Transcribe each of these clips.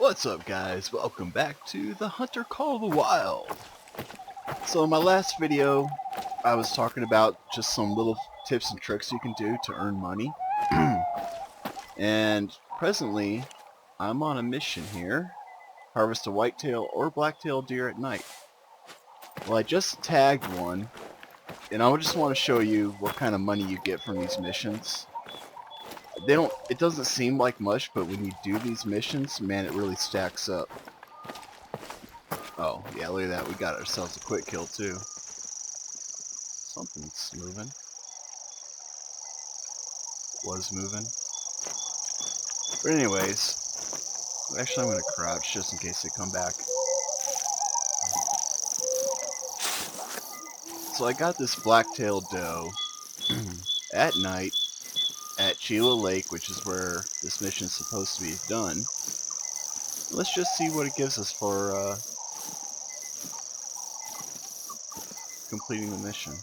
What's up, guys? Welcome back to the Hunter Call of the Wild. So in my last video I was talking about just some little tips and tricks you can do to earn money. And presently I'm on a mission here. Harvest a whitetail or blacktail deer at night. Well, I just tagged one, and I just want to show you what kind of money you get from these missions. It doesn't seem like much, but when you do these missions, man, it really stacks up. Oh, yeah, look at that. We got ourselves a quick kill, too. Something's moving. Was moving. But anyways, actually I'm going to crouch just in case they come back. So I got this black-tailed doe at night at Chila Lake, which is where this mission is supposed to be done. Let's just see what it gives us for completing the mission.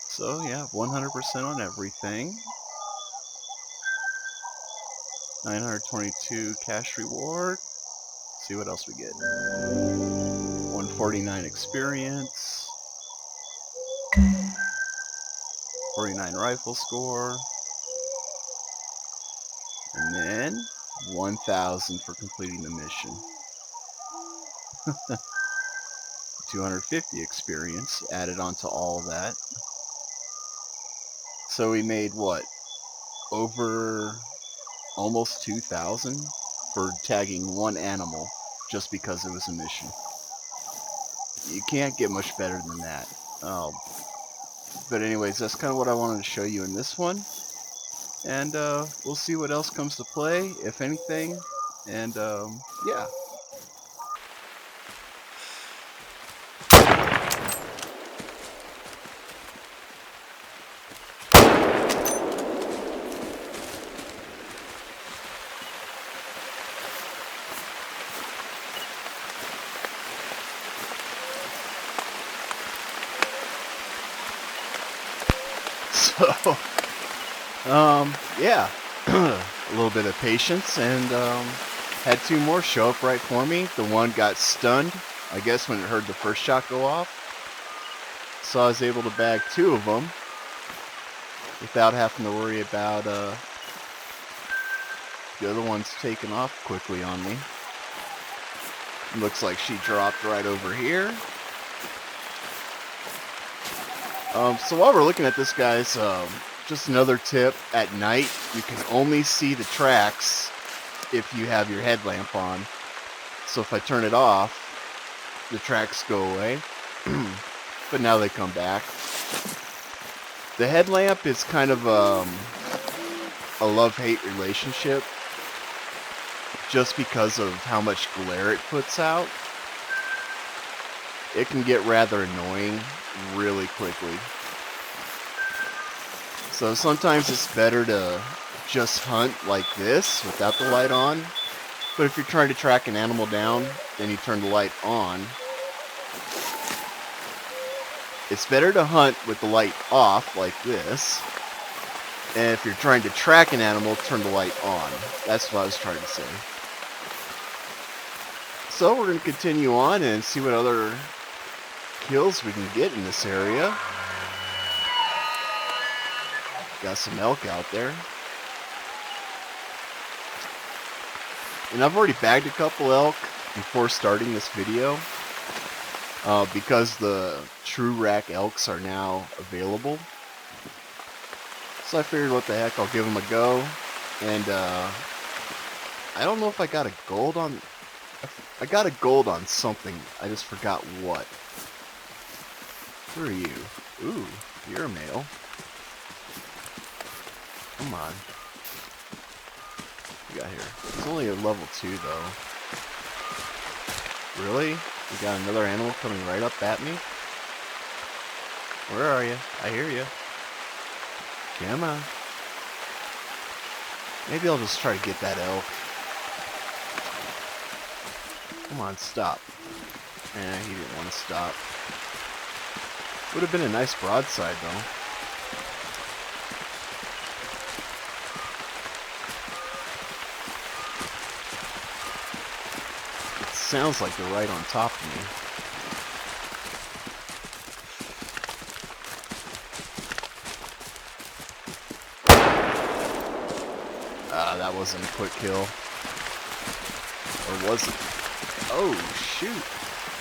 So yeah, 100% on everything. 922 cash reward. Let's see what else we get. 149 experience. 49 rifle score. And then 1,000 for completing the mission. 250 experience added onto all that. So we made what? Over almost 2,000 for tagging one animal just because it was a mission. You can't get much better than that. But anyways, that's kind of what I wanted to show you in this one. And we'll see what else comes to play, if anything. And yeah. So, yeah, a little bit of patience, and had two more show up right for me. The one got stunned, I guess, when it heard the first shot go off. So I was able to bag two of them without having to worry about the other ones taking off quickly on me. Looks like she dropped right over here. So while we're looking at this, guys, just another tip: at night you can only see the tracks if you have your headlamp on. So if I turn it off, the tracks go away. But now they come back. The headlamp is kind of a love-hate relationship, just because of how much glare it puts out. It can get rather annoying really quickly. So sometimes it's better to just hunt like this without the light on. But if you're trying to track an animal down, then you turn the light on. It's better to hunt with the light off like this. And if you're trying to track an animal, turn the light on. That's what I was trying to say. So we're going to continue on and see what other kills we can get in this area. Got some elk out there. And I've already bagged a couple elk before starting this video, because the trurack elks are now available. So I figured, what the heck, I'll give them a go. And I don't know if I got a gold on... I got a gold on something. I just forgot what. Who are you? Ooh, you're a male. Come on. What you got here? It's only a level 2 though. Really? You got another animal coming right up at me? Where are you? I hear you. Come on. Maybe I'll just try to get that elk. Come on, stop. Eh, he didn't want to stop. Would have been a nice broadside though. sounds like they're right on top of me. That wasn't a quick kill. Or was it? Oh, shoot.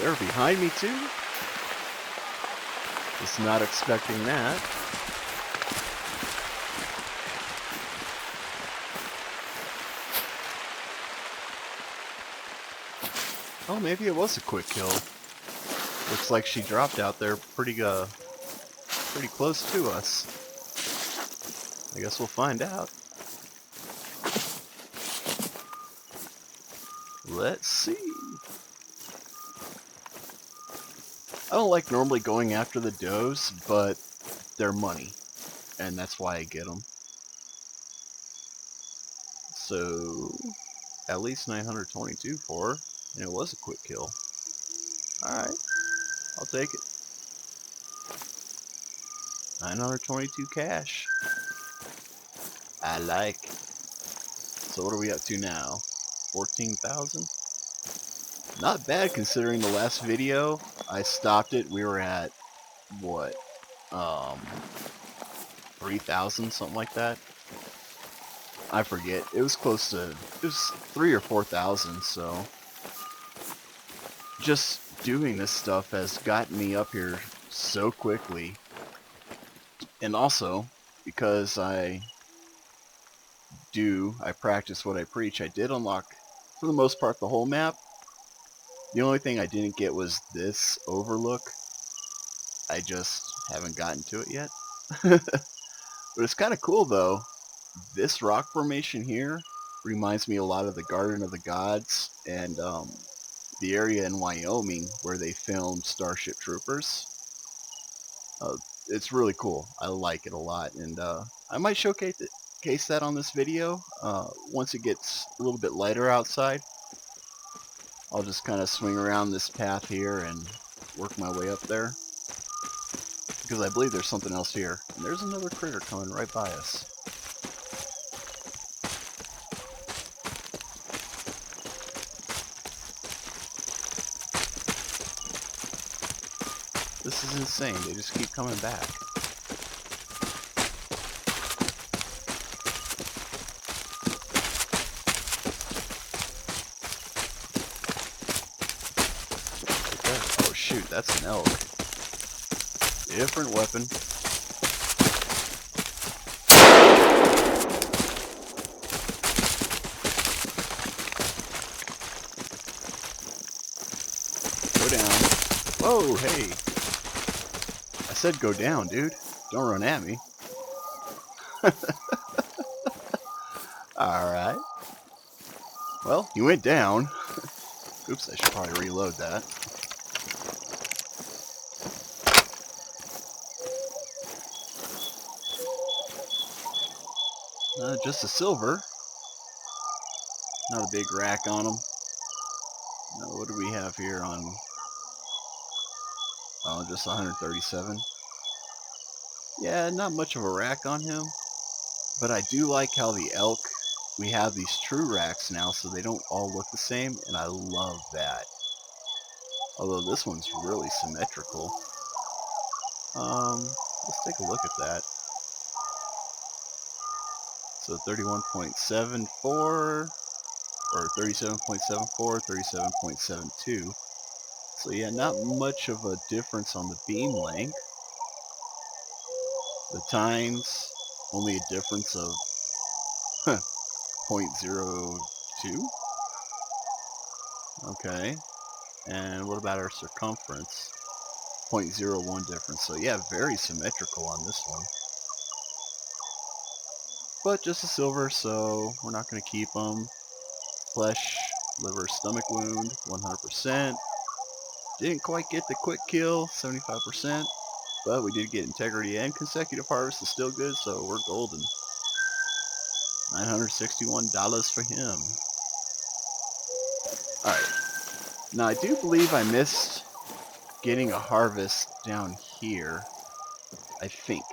They're behind me, too? Just not expecting that. Oh, maybe it was a quick kill. Looks like she dropped out there pretty close to us. I guess we'll find out. Let's see. I don't like normally going after the does, but they're money, and that's why I get them. So, at least 922 for her, and it was a quick kill. Alright, I'll take it. 922 cash. I like. So what are we up to now? 14,000? Not bad considering the last video. I stopped it. We were at, what? 3,000, something like that. I forget. It was close to, it was 3,000 or 4,000, so just doing this stuff has gotten me up here so quickly. And also, because I practice what I preach, I did unlock, for the most part, the whole map. The only thing I didn't get was this overlook. I just haven't gotten to it yet. But it's kind of cool, though. This rock formation here reminds me a lot of the Garden of the Gods and the area in Wyoming where they filmed Starship Troopers. It's really cool. I like it a lot, and I might showcase that on this video. Once it gets a little bit lighter outside, I'll just kind of swing around this path here and work my way up there. Because I believe there's something else here. And there's another critter coming right by us. This is insane. They just keep coming back. Oh shoot, that's an elk. Different weapon. Go down. Whoa, hey. I said go down, dude. Don't run at me. Alright. Well, you went down. Oops, I should probably reload that. Just a silver. Not a big rack on them. What do we have here on... Oh, just 137. Yeah, not much of a rack on him. But I do like how the elk, we have these truracks now, so they don't all look the same, and I love that. Although this one's really symmetrical. Let's take a look at that. So 31.74, or 37.74, 37.72. So yeah, not much of a difference on the beam length. The tines, only a difference of 0.02. Okay. And what about our circumference? 0.01 difference. So yeah, very symmetrical on this one. But just a silver, so we're not going to keep them. Flesh, liver, stomach wound, 100%. Didn't quite get the quick kill, 75%. But we did get integrity and consecutive harvest is still good, so we're golden. $961 for him. Alright. Now I do believe I missed getting a harvest down here. I think.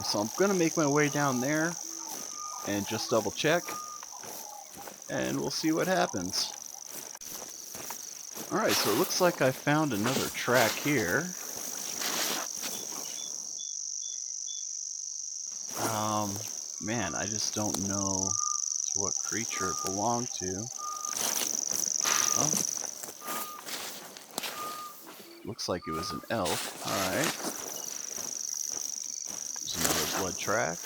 So I'm going to make my way down there and just double check. And we'll see what happens. Alright, so it looks like I found another track here. Man, I just don't know to what creature it belonged to. Oh. Looks like it was an elk. Alright. There's another blood track.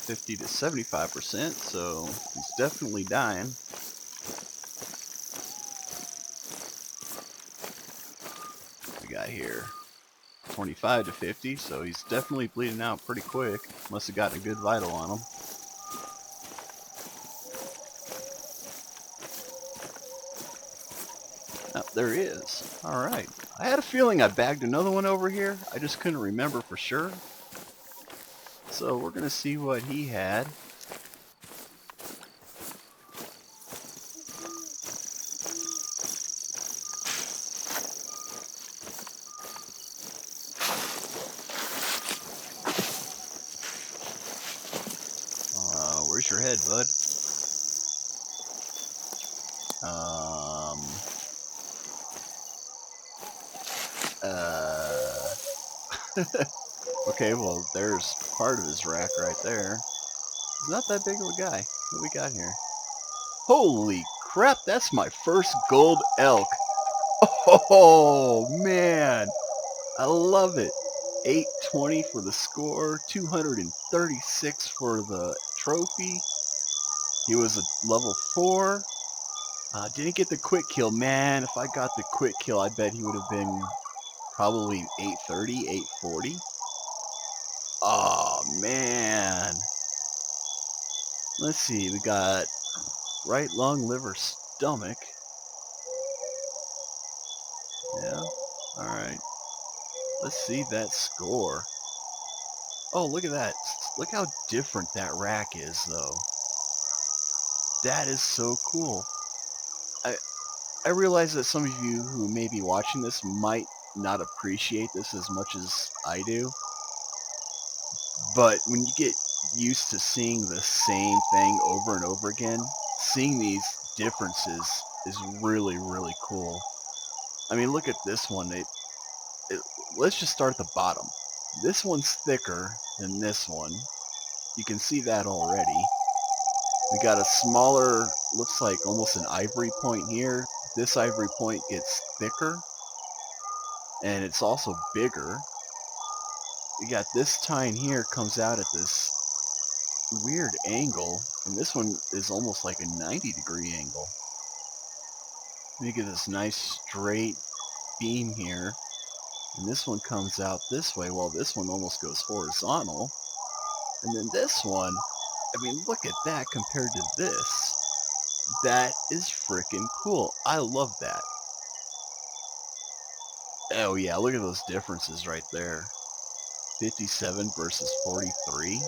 50 to 75%, so he's definitely dying. What we got here? 25 to 50, so he's definitely bleeding out pretty quick. Must have gotten a good vital on him. Oh, there he is. Alright. I had a feeling I bagged another one over here. I just couldn't remember for sure. So we're going to see what he had. Where's your head, bud? Okay, well, there's part of his rack right there. He's not that big of a guy. What do we got here? Holy crap, that's my first gold elk. Oh, man. I love it. 820 for the score, 236 for the trophy. He was a level 4. Didn't get the quick kill. Man, if I got the quick kill, I bet he would have been probably 830, 840. Oh, man. Let's see, we got right lung, liver, stomach. Yeah, alright. Let's see that score. Oh, look at that. Look how different that rack is, though. That is so cool. I realize that some of you who may be watching this might not appreciate this as much as I do. But when you get used to seeing the same thing over and over again, seeing these differences is really, really cool. I mean, look at this one. Let's just start at the bottom. This one's thicker than this one. You can see that already. We got a smaller, looks like almost an ivory point here. This ivory point gets thicker, and it's also bigger. We got this tine here comes out at this weird angle, and this one is almost like a 90-degree angle. You get this nice straight beam here, and this one comes out this way, while this one almost goes horizontal. And then this one, I mean, look at that compared to this. That is freaking cool. I love that. Oh yeah, look at those differences right there. 57 versus 43.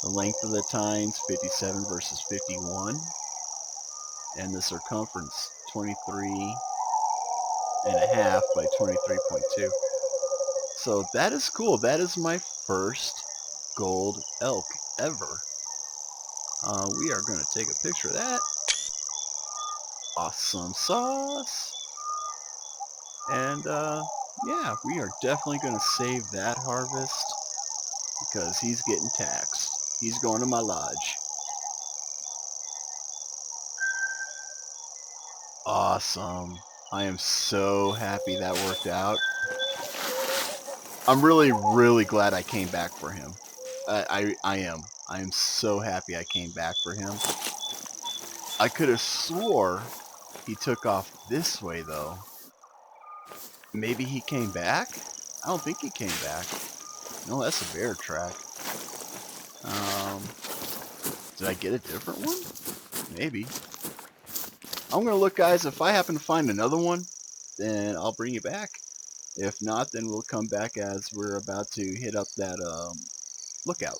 The length of the tines, 57 versus 51. And the circumference, 23 and a half by 23.2. So that is cool. That is my first gold elk ever. We are going to take a picture of that. Awesome sauce. And yeah, we are definitely going to save that harvest because he's getting taxed. He's going to my lodge. Awesome. I am so happy that worked out. I'm really, really glad I came back for him. I am. I am so happy I came back for him. I could have swore he took off this way, though. Maybe he came back? I don't think he came back. No, that's a bear track. Did I get a different one? Maybe. I'm going to look, guys. If I happen to find another one, then I'll bring you back. If not, then we'll come back as we're about to hit up that lookout.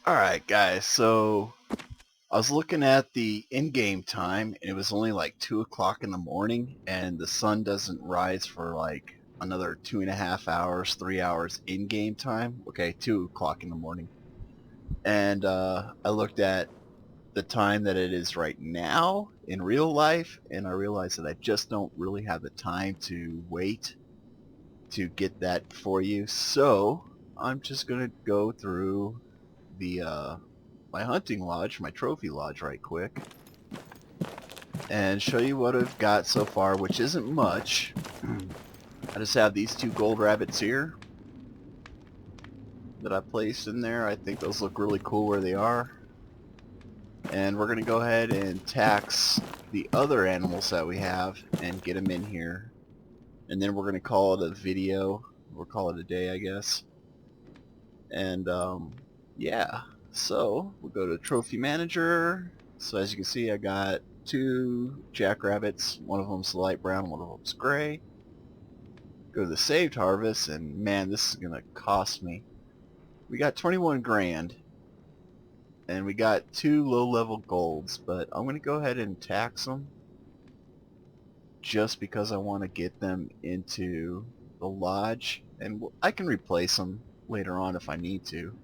Alright, guys. So I was looking at the in-game time, and it was only like 2 o'clock in the morning, and the sun doesn't rise for like another 2.5 hours, 3 hours in-game time. Okay, 2 o'clock in the morning. And I looked at the time that it is right now in real life, and I realized that I just don't really have the time to wait to get that for you. So I'm just gonna go through the my hunting lodge, my trophy lodge right quick, and show you what I've got so far, which isn't much. I just have these 2 gold rabbits here that I placed in there. I think those look really cool where they are. And we're gonna go ahead and tax the other animals that we have and get them in here. And then we're gonna call it a video. We'll call it a day, I guess. And yeah, so we'll go to Trophy Manager. So as you can see, I got 2 jackrabbits. One of them's light brown, one of them's gray. Go to the saved harvest, and man, this is gonna cost me. We got 21 grand, and we got 2 low-level golds, but I'm gonna go ahead and tax them just because I want to get them into the lodge, and I can replace them later on if I need to.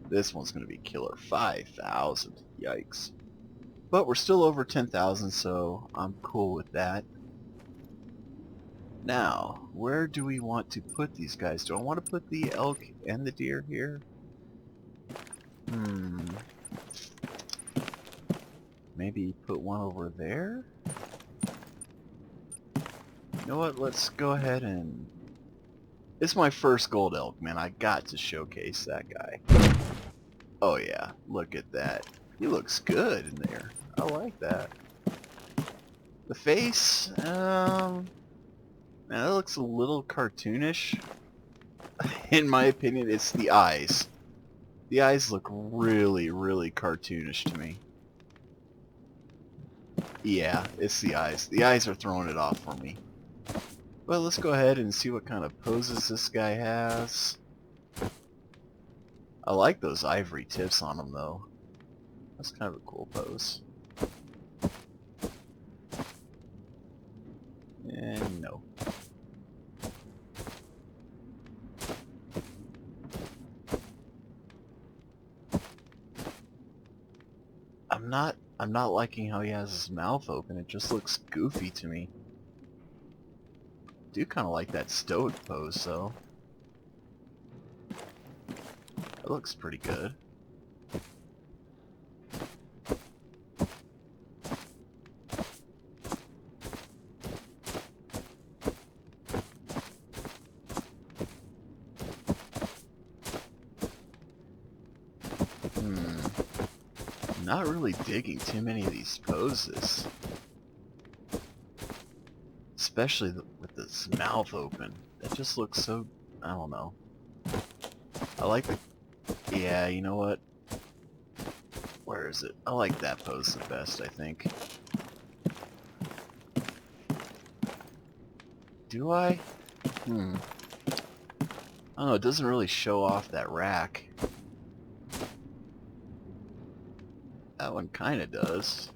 This one's going to be killer. 5,000. Yikes. But we're still over 10,000, so I'm cool with that. Now, where do we want to put these guys? Do I want to put the elk and the deer here? Maybe put one over there? You know what? Let's go ahead and... It's my first gold elk, man. I got to showcase that guy. Oh yeah, look at that. He looks good in there. I like that. The face, man, that looks a little cartoonish. In my opinion, it's the eyes. The eyes look really, really cartoonish to me. Yeah, it's the eyes. The eyes are throwing it off for me. Well, let's go ahead and see what kind of poses this guy has. I like those ivory tips on him, though. That's kind of a cool pose. And no. I'm not liking how he has his mouth open. It just looks goofy to me. I do kind of like that stoic pose, though. That looks pretty good. Not really digging too many of these poses. Especially with this mouth open. That just looks so... I don't know. I like the... Yeah, you know what? Where is it? I like that pose the best, I think. Do I? I don't know, it doesn't really show off that rack. That one kinda does.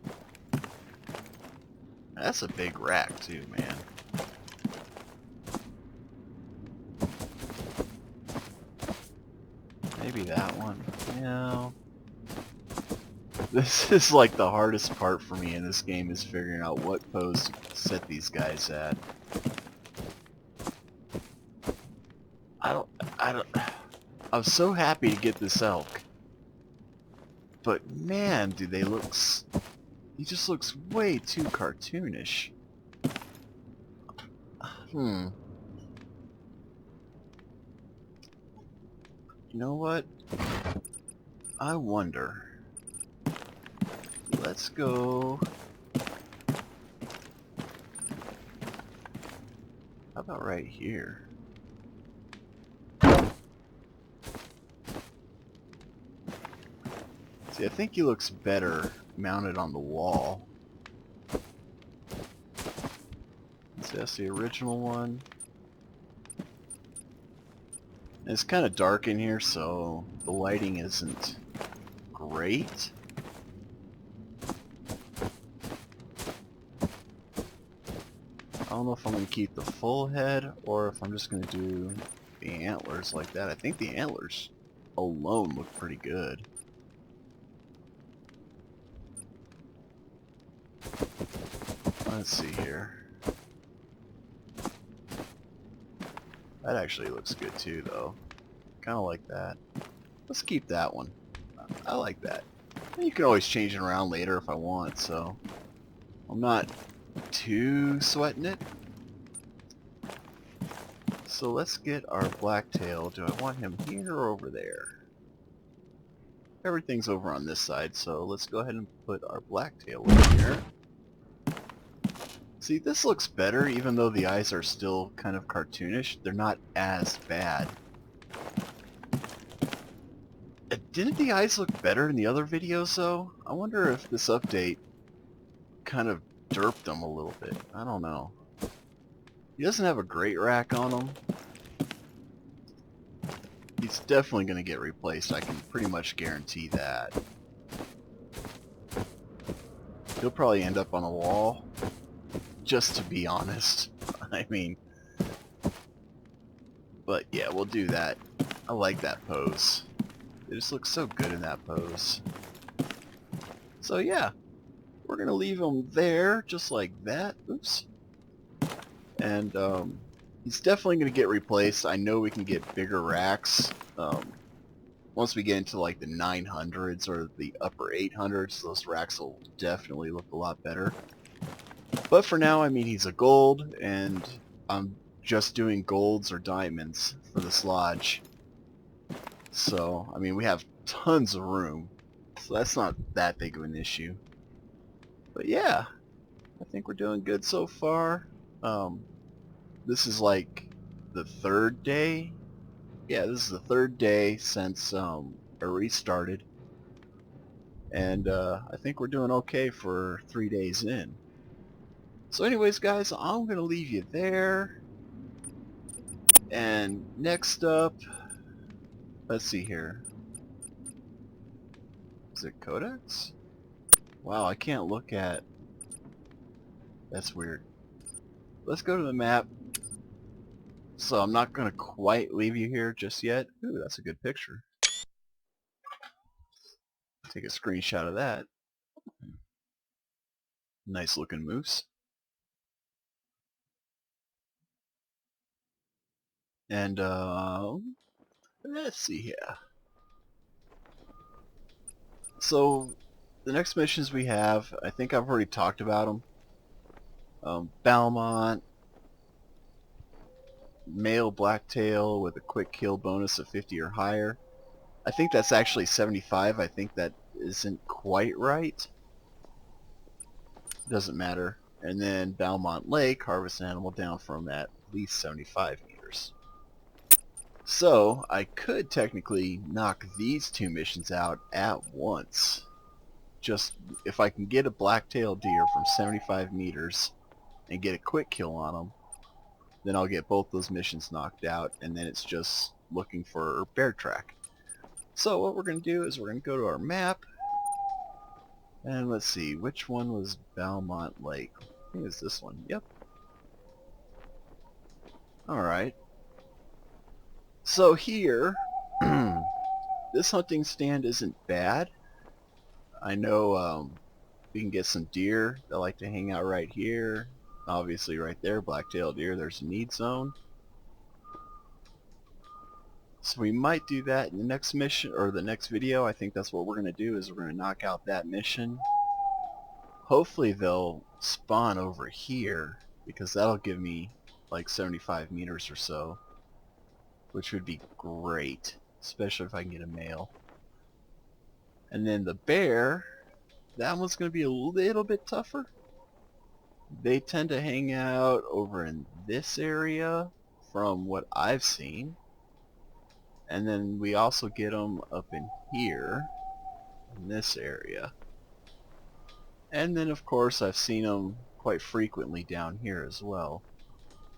That's a big rack too, man. Maybe that one. No. This is like the hardest part for me in this game, is figuring out what pose to set these guys at. I was so happy to get this elk. But man, do they look... He just looks way too cartoonish. You know what? I wonder. Let's go... How about right here? See, I think he looks better mounted on the wall. See, that's the original one. And it's kind of dark in here, so the lighting isn't great. don't know if I'm going to keep the full head or if I'm just going to do the antlers like that. I think the antlers alone look pretty good. Let's see here. That actually looks good too, though. Kind of like that. Let's keep that one. I like that. And you can always change it around later if I want, so I'm not too sweating it. So let's get our blacktail. Do I want him here or over there? Everything's over on this side, so let's go ahead and put our blacktail over here. See, this looks better, even though the eyes are still kind of cartoonish. They're not as bad. Didn't the eyes look better in the other videos, though? I wonder if this update kind of derped them a little bit. I don't know. He doesn't have a great rack on him. He's definitely going to get replaced. I can pretty much guarantee that. He'll probably end up on a wall, just to be honest. I mean, but yeah, we'll do that. I like that pose. It just looks so good in that pose. So yeah, we're going to leave him there, just like that. Oops. And he's definitely going to get replaced. I know we can get bigger racks. Once we get into like the 900s or the upper 800s, those racks will definitely look a lot better. But for now, I mean, he's a gold, and I'm just doing golds or diamonds for this lodge. So, I mean, we have tons of room, so that's not that big of an issue. But yeah, I think we're doing good so far. This is like the third day. Yeah, this is the third day since I restarted. And I think we're doing okay for 3 days in. So anyways, guys, I'm going to leave you there. And next up, let's see here. Is it Codex? Wow, I can't look at... That's weird. Let's go to the map. So I'm not going to quite leave you here just yet. Ooh, that's a good picture. Take a screenshot of that. Nice looking moose. And let's see here. So the next missions we have, I think I've already talked about them. Belmont, male blacktail with a quick kill bonus of 50 or higher. I think that's actually 75. I think that isn't quite right. Doesn't matter. And then Belmont Lake, harvest an animal down from at least 75 meters. So I could technically knock these two missions out at once. Just if I can get a blacktail deer from 75 meters and get a quick kill on them, then I'll get both those missions knocked out, and then it's just looking for bear track. So what we're going to do is we're going to go to our map, and let's see, which one was Belmont Lake? I think it's this one. Yep. Alright. So here, this hunting stand isn't bad. I know we can get some deer that like to hang out right here. Obviously right there, black-tailed deer, there's a need zone. So we might do that in the next mission, or the next video. I think that's what we're going to do, is we're going to knock out that mission. Hopefully they'll spawn over here, because that'll give me like 75 meters or so, which would be great, especially if I can get a male. And then the bear, that one's going to be a little bit tougher. They tend to hang out over in this area from what I've seen. And then we also get them up in here, in this area. And then of course I've seen them quite frequently down here as well.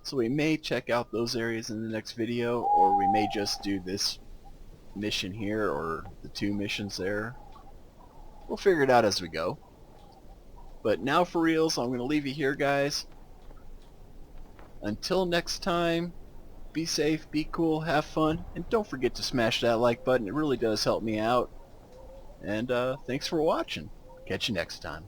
So we may check out those areas in the next video, or we may just do this mission here, or the two missions there. We'll figure it out as we go. But now for reals, I'm going to leave you here, guys. Until next time, be safe, be cool, have fun, and don't forget to smash that like button. It really does help me out. And thanks for watching. Catch you next time.